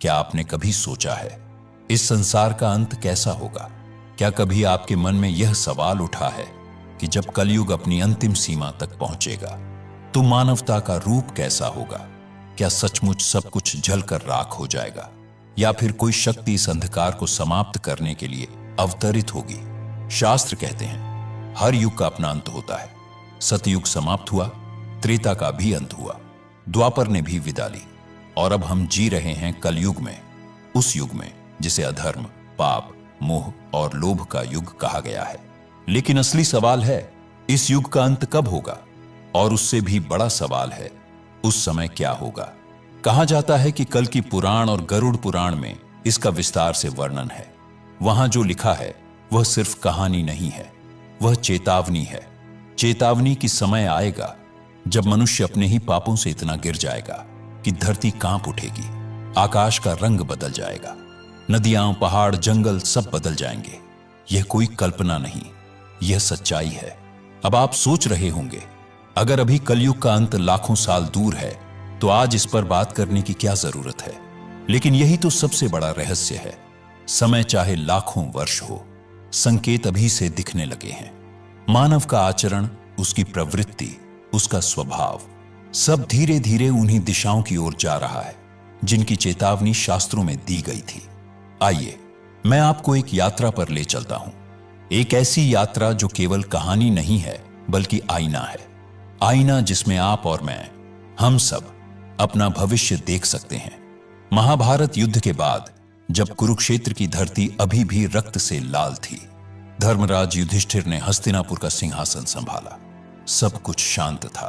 क्या आपने कभी सोचा है इस संसार का अंत कैसा होगा? क्या कभी आपके मन में यह सवाल उठा है कि जब कलयुग अपनी अंतिम सीमा तक पहुंचेगा तो मानवता का रूप कैसा होगा? क्या सचमुच सब कुछ जलकर राख हो जाएगा या फिर कोई शक्ति इस अंधकार को समाप्त करने के लिए अवतरित होगी? शास्त्र कहते हैं हर युग का अपना अंत होता है। सतयुग समाप्त हुआ, त्रेता का भी अंत हुआ, द्वापर ने भी विदा ली और अब हम जी रहे हैं कलयुग में, उस युग में जिसे अधर्म, पाप, मोह और लोभ का युग कहा गया है। लेकिन असली सवाल है इस युग का अंत कब होगा? और उससे भी बड़ा सवाल है उस समय क्या होगा? कहा जाता है कि कल की पुराण और गरुड़ पुराण में इसका विस्तार से वर्णन है। वहां जो लिखा है वह सिर्फ कहानी नहीं है, वह चेतावनी है। चेतावनी की समय आएगा जब मनुष्य अपने ही पापों से इतना गिर जाएगा कि धरती कांप उठेगी, आकाश का रंग बदल जाएगा, नदियां, पहाड़, जंगल सब बदल जाएंगे। यह कोई कल्पना नहीं, यह सच्चाई है। अब आप सोच रहे होंगे अगर अभी कलयुग का अंत लाखों साल दूर है तो आज इस पर बात करने की क्या जरूरत है? लेकिन यही तो सबसे बड़ा रहस्य है। समय चाहे लाखों वर्ष हो, संकेत अभी से दिखने लगे हैं। मानव का आचरण, उसकी प्रवृत्ति, उसका स्वभाव सब धीरे धीरे उन्हीं दिशाओं की ओर जा रहा है जिनकी चेतावनी शास्त्रों में दी गई थी। आइए मैं आपको एक यात्रा पर ले चलता हूं, एक ऐसी यात्रा जो केवल कहानी नहीं है बल्कि आईना है। आईना जिसमें आप और मैं, हम सब अपना भविष्य देख सकते हैं। महाभारत युद्ध के बाद जब कुरुक्षेत्र की धरती अभी भी रक्त से लाल थी, धर्मराज युधिष्ठिर ने हस्तिनापुर का सिंहासन संभाला। सब कुछ शांत था,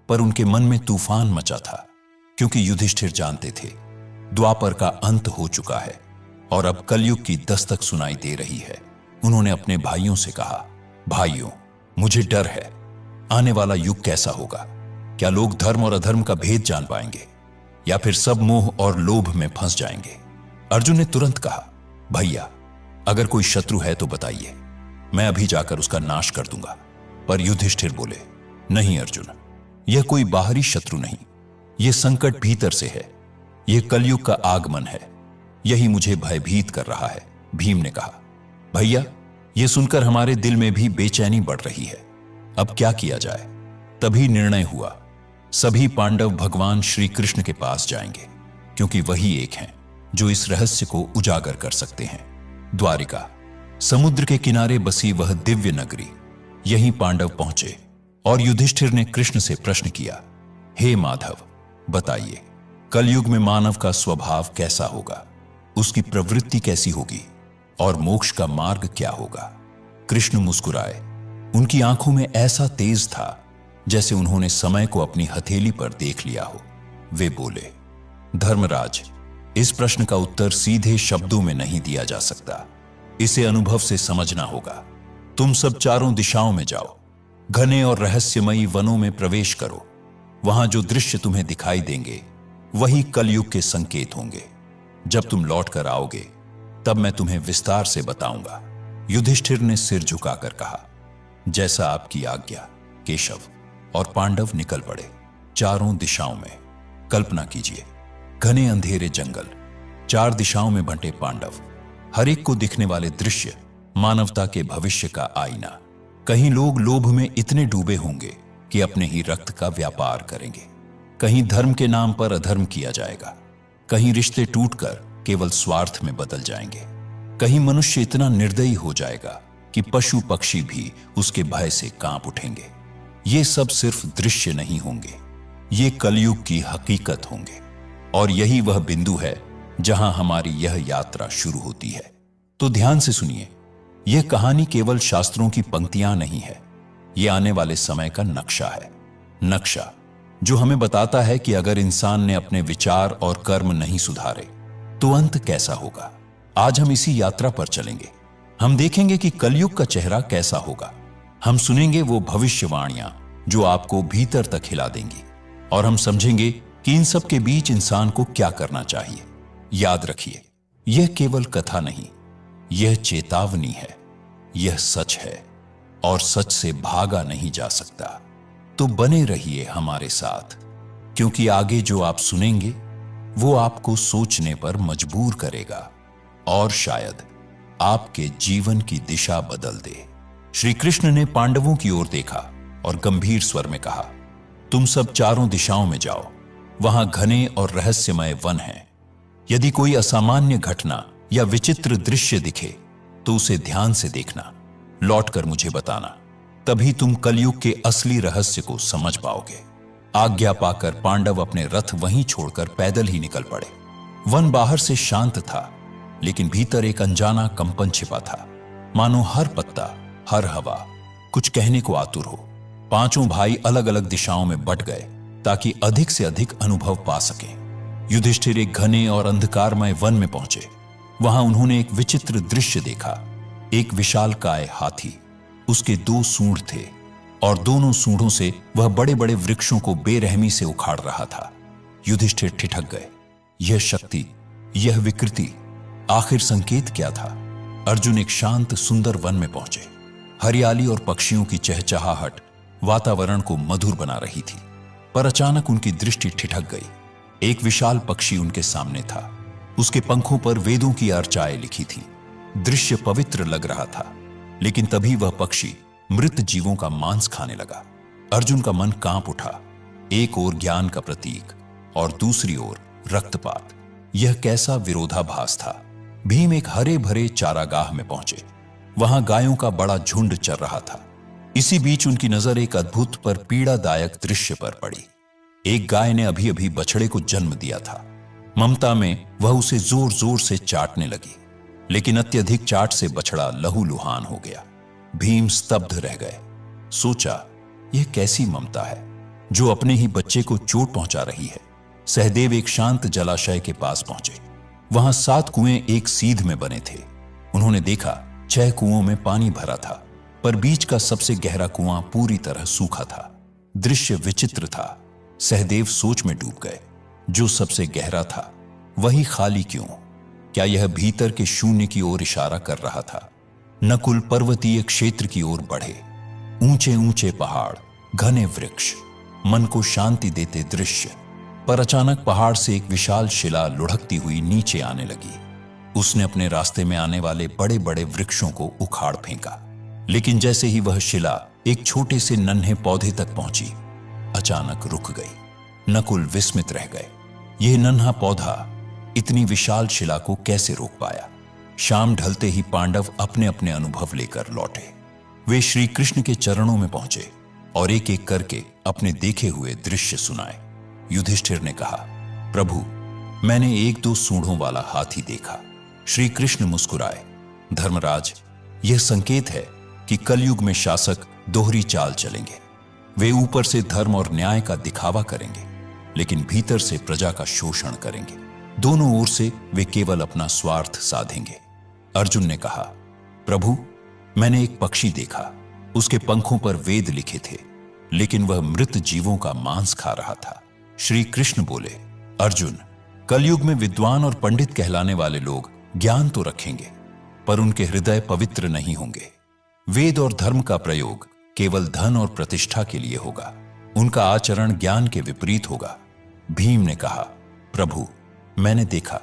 पर उनके मन में तूफान मचा था, क्योंकि युधिष्ठिर जानते थे द्वापर का अंत हो चुका है और अब कलयुग की दस्तक सुनाई दे रही है। उन्होंने अपने भाइयों से कहा, भाइयों, मुझे डर है, आने वाला युग कैसा होगा? क्या लोग धर्म और अधर्म का भेद जान पाएंगे या फिर सब मोह और लोभ में फंस जाएंगे? अर्जुन ने तुरंत कहा, भैया, अगर कोई शत्रु है तो बताइए, मैं अभी जाकर उसका नाश कर दूंगा। पर युधिष्ठिर बोले, नहीं अर्जुन, यह कोई बाहरी शत्रु नहीं, यह संकट भीतर से है, यह कलयुग का आगमन है, यही मुझे भयभीत कर रहा है। भीम ने कहा, भैया, यह सुनकर हमारे दिल में भी बेचैनी बढ़ रही है, अब क्या किया जाए? तभी निर्णय हुआ, सभी पांडव भगवान श्री कृष्ण के पास जाएंगे, क्योंकि वही एक हैं जो इस रहस्य को उजागर कर सकते हैं। द्वारिका, समुद्र के किनारे बसी वह दिव्य नगरी, यहीं पांडव पहुंचे और युधिष्ठिर ने कृष्ण से प्रश्न किया, हे माधव, बताइए कलयुग में मानव का स्वभाव कैसा होगा, उसकी प्रवृत्ति कैसी होगी और मोक्ष का मार्ग क्या होगा? कृष्ण मुस्कुराए, उनकी आंखों में ऐसा तेज था जैसे उन्होंने समय को अपनी हथेली पर देख लिया हो। वे बोले, धर्मराज, इस प्रश्न का उत्तर सीधे शब्दों में नहीं दिया जा सकता, इसे अनुभव से समझना होगा। तुम सब चारों दिशाओं में जाओ, घने और रहस्यमयी वनों में प्रवेश करो, वहां जो दृश्य तुम्हें दिखाई देंगे वही कलयुग के संकेत होंगे। जब तुम लौट कर आओगे तब मैं तुम्हें विस्तार से बताऊंगा। युधिष्ठिर ने सिर झुकाकर कहा, जैसा आपकी आज्ञा केशव। और पांडव निकल पड़े चारों दिशाओं में। कल्पना कीजिए, घने अंधेरे जंगल, चार दिशाओं में बंटे पांडव, हर एक को दिखने वाले दृश्य मानवता के भविष्य का आईना। कहीं लोग लोभ में इतने डूबे होंगे कि अपने ही रक्त का व्यापार करेंगे, कहीं धर्म के नाम पर अधर्म किया जाएगा, कहीं रिश्ते टूटकर केवल स्वार्थ में बदल जाएंगे, कहीं मनुष्य इतना निर्दयी हो जाएगा कि पशु पक्षी भी उसके भय से कांप उठेंगे। ये सब सिर्फ दृश्य नहीं होंगे, ये कलयुग की हकीकत होंगे। और यही वह बिंदु है जहां हमारी यह यात्रा शुरू होती है। तो ध्यान से सुनिए, यह कहानी केवल शास्त्रों की पंक्तियां नहीं है, यह आने वाले समय का नक्शा है। नक्शा जो हमें बताता है कि अगर इंसान ने अपने विचार और कर्म नहीं सुधारे तो अंत कैसा होगा। आज हम इसी यात्रा पर चलेंगे। हम देखेंगे कि कलयुग का चेहरा कैसा होगा, हम सुनेंगे वो भविष्यवाणियां जो आपको भीतर तक हिला देंगी, और हम समझेंगे कि इन सब के बीच इंसान को क्या करना चाहिए। याद रखिए, यह केवल कथा नहीं, यह चेतावनी है, यह सच है और सच से भागा नहीं जा सकता। तो बने रहिए हमारे साथ, क्योंकि आगे जो आप सुनेंगे वो आपको सोचने पर मजबूर करेगा और शायद आपके जीवन की दिशा बदल दे। श्री कृष्ण ने पांडवों की ओर देखा और गंभीर स्वर में कहा, तुम सब चारों दिशाओं में जाओ, वहां घने और रहस्यमय वन हैं। यदि कोई असामान्य घटना या विचित्र दृश्य दिखे तो उसे ध्यान से देखना, लौटकर मुझे बताना, तभी तुम कलयुग के असली रहस्य को समझ पाओगे। आज्ञा पाकर पांडव अपने रथ वहीं छोड़कर पैदल ही निकल पड़े। वन बाहर से शांत था, लेकिन भीतर एक अनजाना कंपन छिपा था, मानो हर पत्ता, हर हवा कुछ कहने को आतुर हो। पांचों भाई अलग अलग दिशाओं में बट गए ताकि अधिक से अधिक अनुभव पा सकें। युधिष्ठिर एक घने और अंधकारमय वन में पहुंचे। वहां उन्होंने एक विचित्र दृश्य देखा। एक विशालकाय हाथी, उसके 2 सूंड थे और दोनों सूंडों से वह बड़े बड़े वृक्षों को बेरहमी से उखाड़ रहा था। युधिष्ठिर ठिठक गए। यह शक्ति, यह विकृति, आखिर संकेत क्या था? अर्जुन एक शांत सुंदर वन में पहुंचे। हरियाली और पक्षियों की चहचहाहट वातावरण को मधुर बना रही थी, पर अचानक उनकी दृष्टि ठिठक गई। एक विशाल पक्षी उनके सामने था। उसके पंखों पर वेदों की अर्चाएं लिखी थी। दृश्य पवित्र लग रहा था, लेकिन तभी वह पक्षी मृत जीवों का मांस खाने लगा। अर्जुन का मन कांप उठा। एक ओर ज्ञान का प्रतीक और दूसरी ओर रक्तपात। यह कैसा विरोधाभास था? भीम एक हरे भरे चारागाह में पहुंचे। वहां गायों का बड़ा झुंड चर रहा था। इसी बीच उनकी नजर एक अद्भुत पर पीड़ादायक दृश्य पर पड़ी। एक गाय ने अभी अभी बछड़े को जन्म दिया था। ममता में वह उसे जोर जोर से चाटने लगी, लेकिन अत्यधिक चाट से बछड़ा लहूलुहान हो गया। भीम स्तब्ध रह गए। सोचा, यह कैसी ममता है जो अपने ही बच्चे को चोट पहुंचा रही है। सहदेव एक शांत जलाशय के पास पहुंचे। वहां 7 कुएं एक सीध में बने थे। उन्होंने देखा 6 कुओं में पानी भरा था, पर बीच का सबसे गहरा कुआं पूरी तरह सूखा था। दृश्य विचित्र था। सहदेव सोच में डूब गए। जो सबसे गहरा था वही खाली क्यों? क्या यह भीतर के शून्य की ओर इशारा कर रहा था? नकुल पर्वतीय क्षेत्र की ओर बढ़े। ऊंचे ऊंचे पहाड़, घने वृक्ष, मन को शांति देते दृश्य। पर अचानक पहाड़ से एक विशाल शिला लुढ़कती हुई नीचे आने लगी। उसने अपने रास्ते में आने वाले बड़े बड़े वृक्षों को उखाड़ फेंका, लेकिन जैसे ही वह शिला एक छोटे से नन्हे पौधे तक पहुंची, अचानक रुक गई। नकुल विस्मित रह गए। यह नन्हा पौधा इतनी विशाल शिला को कैसे रोक पाया? शाम ढलते ही पांडव अपने अपने अनुभव लेकर लौटे। वे श्री कृष्ण के चरणों में पहुंचे और एक एक करके अपने देखे हुए दृश्य सुनाए। युधिष्ठिर ने कहा, प्रभु, मैंने 1-2 सूंडों वाला हाथी देखा। श्री कृष्ण मुस्कुराए। धर्मराज, यह संकेत है कि कलयुग में शासक दोहरी चाल चलेंगे। वे ऊपर से धर्म और न्याय का दिखावा करेंगे, लेकिन भीतर से प्रजा का शोषण करेंगे। दोनों ओर से वे केवल अपना स्वार्थ साधेंगे। अर्जुन ने कहा, प्रभु, मैंने एक पक्षी देखा। उसके पंखों पर वेद लिखे थे, लेकिन वह मृत जीवों का मांस खा रहा था। श्री कृष्ण बोले, अर्जुन, कलयुग में विद्वान और पंडित कहलाने वाले लोग ज्ञान तो रखेंगे, पर उनके हृदय पवित्र नहीं होंगे। वेद और धर्म का प्रयोग केवल धन और प्रतिष्ठा के लिए होगा। उनका आचरण ज्ञान के विपरीत होगा। भीम ने कहा, प्रभु, मैंने देखा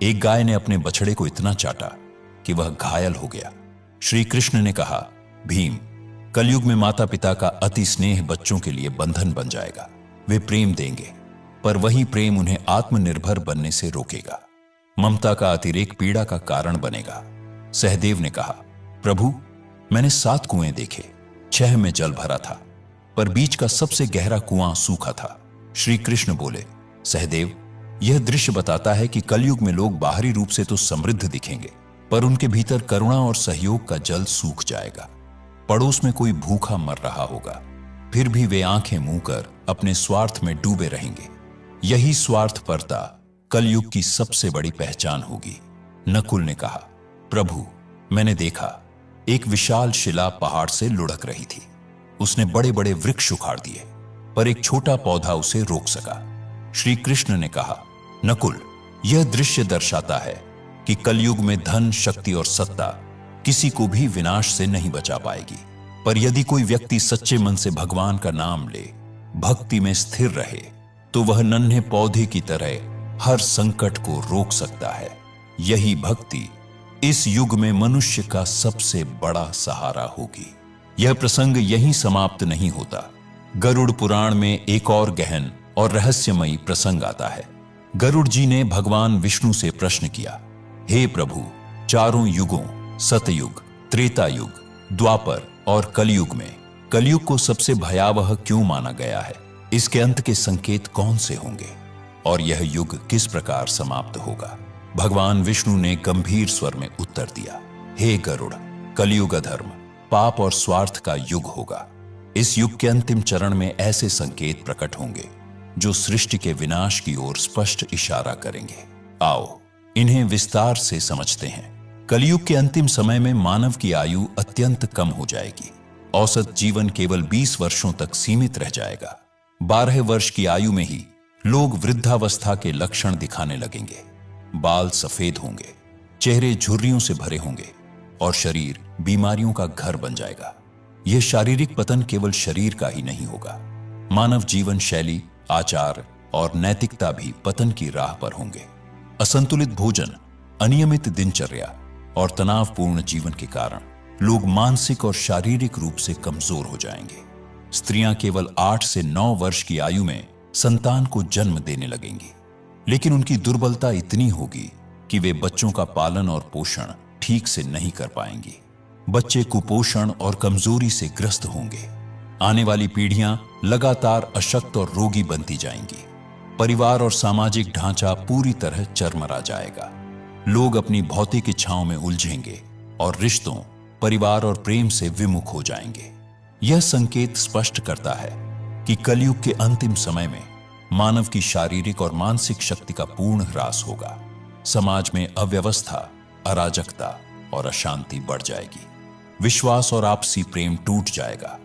एक गाय ने अपने बछड़े को इतना चाटा कि वह घायल हो गया। श्री कृष्ण ने कहा, भीम, कलयुग में माता पिता का अति स्नेह बच्चों के लिए बंधन बन जाएगा। वे प्रेम देंगे, पर वही प्रेम उन्हें आत्मनिर्भर बनने से रोकेगा। ममता का अतिरेक पीड़ा का कारण बनेगा। सहदेव ने कहा, प्रभु, मैंने 7 कुएं देखे। 6 में जल भरा था, पर बीच का सबसे गहरा कुआं सूखा था। श्री कृष्ण बोले, सहदेव, यह दृश्य बताता है कि कलयुग में लोग बाहरी रूप से तो समृद्ध दिखेंगे, पर उनके भीतर करुणा और सहयोग का जल सूख जाएगा। पड़ोस में कोई भूखा मर रहा होगा, फिर भी वे आंखें मुंह कर अपने स्वार्थ में डूबे रहेंगे। यही स्वार्थपरता कलयुग की सबसे बड़ी पहचान होगी। नकुल ने कहा, प्रभु, मैंने देखा एक विशाल शिला पहाड़ से लुढ़क रही थी। उसने बड़े बड़े वृक्ष उखाड़ दिए, पर एक छोटा पौधा उसे रोक सका। श्री कृष्ण ने कहा, नकुल, यह दृश्य दर्शाता है कि कलयुग में धन, शक्ति और सत्ता किसी को भी विनाश से नहीं बचा पाएगी, पर यदि कोई व्यक्ति सच्चे मन से भगवान का नाम ले, भक्ति में स्थिर रहे, तो वह नन्हे पौधे की तरह हर संकट को रोक सकता है। यही भक्ति इस युग में मनुष्य का सबसे बड़ा सहारा होगी। यह प्रसंग यहीं समाप्त नहीं होता। गरुड़ पुराण में एक और गहन और रहस्यमयी प्रसंग आता है। गरुड़ जी ने भगवान विष्णु से प्रश्न किया, हे प्रभु, चारों युगों सतयुग, त्रेता युग, द्वापर और कलयुग में कलयुग को सबसे भयावह क्यों माना गया है? इसके अंत के संकेत कौन से होंगे और यह युग किस प्रकार समाप्त होगा? भगवान विष्णु ने गंभीर स्वर में उत्तर दिया, हे गरुड़, कलयुग अधर्म, पाप और स्वार्थ का युग होगा। इस युग के अंतिम चरण में ऐसे संकेत प्रकट होंगे जो सृष्टि के विनाश की ओर स्पष्ट इशारा करेंगे। आओ इन्हें विस्तार से समझते हैं। कलयुग के अंतिम समय में मानव की आयु अत्यंत कम हो जाएगी। औसत जीवन केवल 20 वर्षों तक सीमित रह जाएगा। 12 वर्ष की आयु में ही लोग वृद्धावस्था के लक्षण दिखाने लगेंगे। बाल सफेद होंगे, चेहरे झुर्रियों से भरे होंगे और शरीर बीमारियों का घर बन जाएगा। यह शारीरिक पतन केवल शरीर का ही नहीं होगा, मानव जीवन शैली, आचार और नैतिकता भी पतन की राह पर होंगे। असंतुलित भोजन, अनियमित दिनचर्या और तनावपूर्ण जीवन के कारण लोग मानसिक और शारीरिक रूप से कमजोर हो जाएंगे। स्त्रियां केवल 8 से 9 वर्ष की आयु में संतान को जन्म देने लगेंगी, लेकिन उनकी दुर्बलता इतनी होगी कि वे बच्चों का पालन और पोषण ठीक से नहीं कर पाएंगी। बच्चे कुपोषण और कमजोरी से ग्रस्त होंगे। आने वाली पीढ़ियां लगातार अशक्त और रोगी बनती जाएंगी। परिवार और सामाजिक ढांचा पूरी तरह चरमरा जाएगा। लोग अपनी भौतिक इच्छाओं में उलझेंगे और रिश्तों, परिवार और प्रेम से विमुख हो जाएंगे। यह संकेत स्पष्ट करता है कि कलयुग के अंतिम समय में मानव की शारीरिक और मानसिक शक्ति का पूर्ण ह्रास होगा। समाज में अव्यवस्था, अराजकता और अशांति बढ़ जाएगी। विश्वास और आपसी प्रेम टूट जाएगा।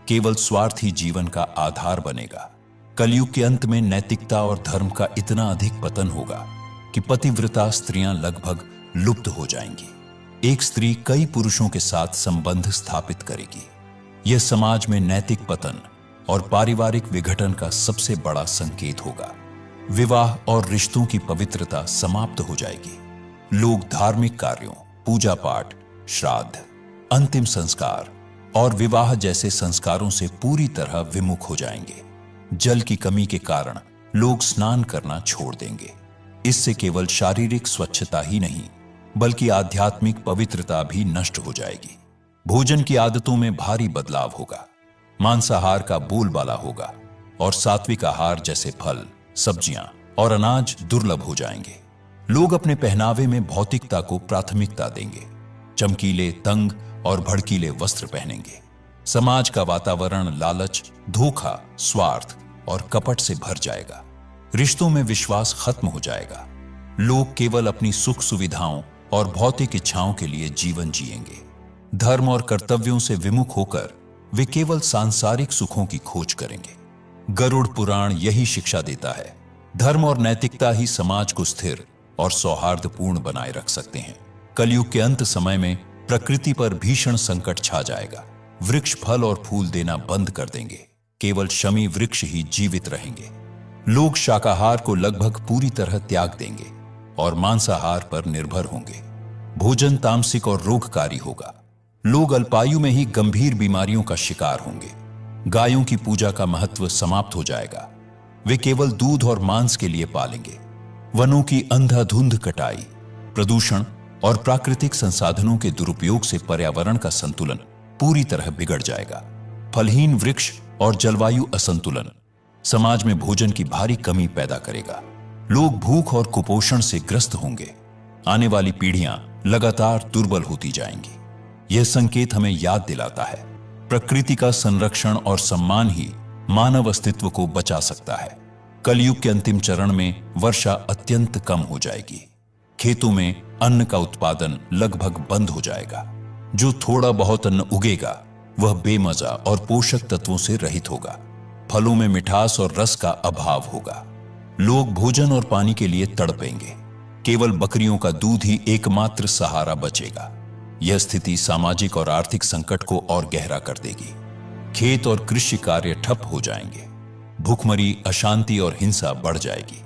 केवल स्वार्थ ही जीवन का आधार बनेगा। कलयुग के अंत में नैतिकता और धर्म का इतना अधिक पतन होगा कि पतिव्रता स्त्रियां लगभग लुप्त हो जाएंगी। एक स्त्री कई पुरुषों के साथ संबंध स्थापित करेगी। यह समाज में नैतिक पतन और पारिवारिक विघटन का सबसे बड़ा संकेत होगा। विवाह और रिश्तों की पवित्रता समाप्त हो जाएगी। लोग धार्मिक कार्यों, पूजा पाठ, श्राद्ध, अंतिम संस्कार और विवाह जैसे संस्कारों से पूरी तरह विमुख हो जाएंगे। जल की कमी के कारण लोग स्नान करना छोड़ देंगे। इससे केवल शारीरिक स्वच्छता ही नहीं, बल्कि आध्यात्मिक पवित्रता भी नष्ट हो जाएगी। भोजन की आदतों में भारी बदलाव होगा। मांसाहार का बोलबाला होगा और सात्विक आहार जैसे फल, सब्जियां और अनाज दुर्लभ हो जाएंगे। लोग अपने पहनावे में भौतिकता को प्राथमिकता देंगे। चमकीले, तंग और भड़कीले वस्त्र पहनेंगे। समाज का वातावरण लालच, धोखा, स्वार्थ और कपट से भर जाएगा। रिश्तों में विश्वास खत्म हो जाएगा। लोग केवल अपनी सुख सुविधाओं और भौतिक इच्छाओं के लिए जीवन जिएंगे। धर्म और कर्तव्यों से विमुख होकर वे केवल सांसारिक सुखों की खोज करेंगे। गरुड़ पुराण यही शिक्षा देता है। धर्म और नैतिकता ही समाज को स्थिर और सौहार्दपूर्ण बनाए रख सकते हैं। कलयुग के अंत समय में प्रकृति पर भीषण संकट छा जाएगा। वृक्ष फल और फूल देना बंद कर देंगे। केवल शमी वृक्ष ही जीवित रहेंगे। लोग शाकाहार को लगभग पूरी तरह त्याग देंगे और मांसाहार पर निर्भर होंगे। भोजन तामसिक और रोगकारी होगा। लोग अल्पायु में ही गंभीर बीमारियों का शिकार होंगे। गायों की पूजा का महत्व समाप्त हो जाएगा। वे केवल दूध और मांस के लिए पालेंगे। वनों की अंधाधुंध कटाई, प्रदूषण और प्राकृतिक संसाधनों के दुरुपयोग से पर्यावरण का संतुलन पूरी तरह बिगड़ जाएगा। फलहीन वृक्ष और जलवायु असंतुलन समाज में भोजन की भारी कमी पैदा करेगा। लोग भूख और कुपोषण से ग्रस्त होंगे। आने वाली पीढ़ियां लगातार दुर्बल होती जाएंगी। यह संकेत हमें याद दिलाता है, प्रकृति का संरक्षण और सम्मान ही मानव अस्तित्व को बचा सकता है। कलयुग के अंतिम चरण में वर्षा अत्यंत कम हो जाएगी। खेतों में अन्न का उत्पादन लगभग बंद हो जाएगा। जो थोड़ा बहुत अन्न उगेगा वह बेमजा और पोषक तत्वों से रहित होगा। फलों में मिठास और रस का अभाव होगा। लोग भोजन और पानी के लिए तड़पेंगे। केवल बकरियों का दूध ही एकमात्र सहारा बचेगा। यह स्थिति सामाजिक और आर्थिक संकट को और गहरा कर देगी। खेत और कृषि कार्य ठप हो जाएंगे। भूखमरी, अशांति और हिंसा बढ़ जाएगी।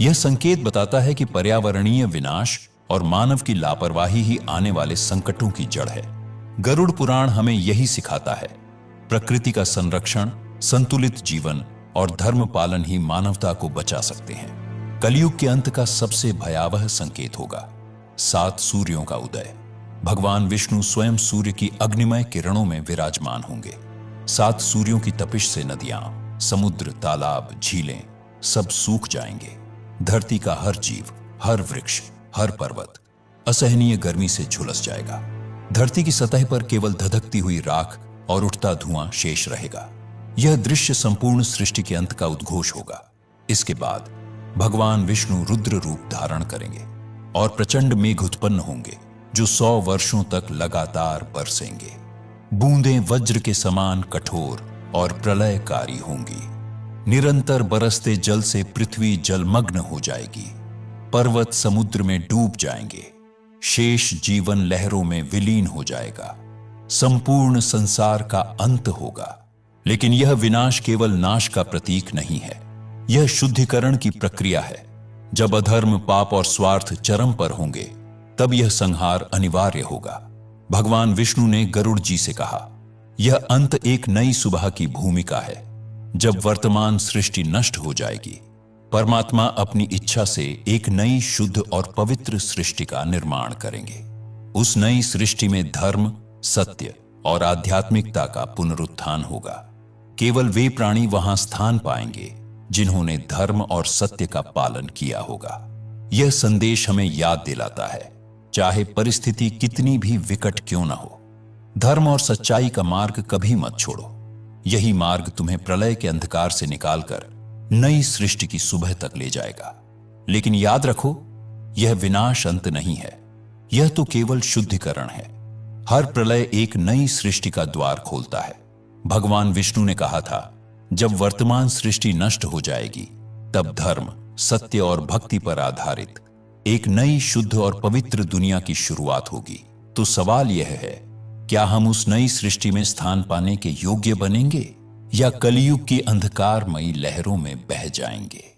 यह संकेत बताता है कि पर्यावरणीय विनाश और मानव की लापरवाही ही आने वाले संकटों की जड़ है। गरुड़ पुराण हमें यही सिखाता है। प्रकृति का संरक्षण, संतुलित जीवन और धर्म पालन ही मानवता को बचा सकते हैं। कलयुग के अंत का सबसे भयावह संकेत होगा 7 सूर्यों का उदय। भगवान विष्णु स्वयं सूर्य की अग्निमय किरणों में विराजमान होंगे। 7 सूर्यों की तपिश से नदियां, समुद्र, तालाब, झीलें सब सूख जाएंगे। धरती का हर जीव, हर वृक्ष, हर पर्वत असहनीय गर्मी से झुलस जाएगा। धरती की सतह पर केवल धधकती हुई राख और उठता धुआं शेष रहेगा। यह दृश्य संपूर्ण सृष्टि के अंत का उद्घोष होगा। इसके बाद भगवान विष्णु रुद्र रूप धारण करेंगे और प्रचंड मेघ उत्पन्न होंगे जो 100 वर्षों तक लगातार बरसेंगे। बूंदें वज्र के समान कठोर और प्रलयकारी होंगी। निरंतर बरसते जल से पृथ्वी जलमग्न हो जाएगी। पर्वत समुद्र में डूब जाएंगे। शेष जीवन लहरों में विलीन हो जाएगा। संपूर्ण संसार का अंत होगा। लेकिन यह विनाश केवल नाश का प्रतीक नहीं है, यह शुद्धिकरण की प्रक्रिया है। जब अधर्म, पाप और स्वार्थ चरम पर होंगे तब यह संहार अनिवार्य होगा। भगवान विष्णु ने गरुड़ जी से कहा, यह अंत एक नई सुबह की भूमिका है। जब वर्तमान सृष्टि नष्ट हो जाएगी, परमात्मा अपनी इच्छा से एक नई शुद्ध और पवित्र सृष्टि का निर्माण करेंगे। उस नई सृष्टि में धर्म, सत्य और आध्यात्मिकता का पुनरुत्थान होगा। केवल वे प्राणी वहां स्थान पाएंगे जिन्होंने धर्म और सत्य का पालन किया होगा। यह संदेश हमें याद दिलाता है, चाहे परिस्थिति कितनी भी विकट क्यों न हो, धर्म और सच्चाई का मार्ग कभी मत छोड़ो। यही मार्ग तुम्हें प्रलय के अंधकार से निकालकर नई सृष्टि की सुबह तक ले जाएगा। लेकिन याद रखो, यह विनाश अंत नहीं है, यह तो केवल शुद्धिकरण है। हर प्रलय एक नई सृष्टि का द्वार खोलता है। भगवान विष्णु ने कहा था, जब वर्तमान सृष्टि नष्ट हो जाएगी तब धर्म, सत्य और भक्ति पर आधारित एक नई शुद्ध और पवित्र दुनिया की शुरुआत होगी। तो सवाल यह है, क्या हम उस नई सृष्टि में स्थान पाने के योग्य बनेंगे या कलयुग की अंधकारमयी लहरों में बह जाएंगे?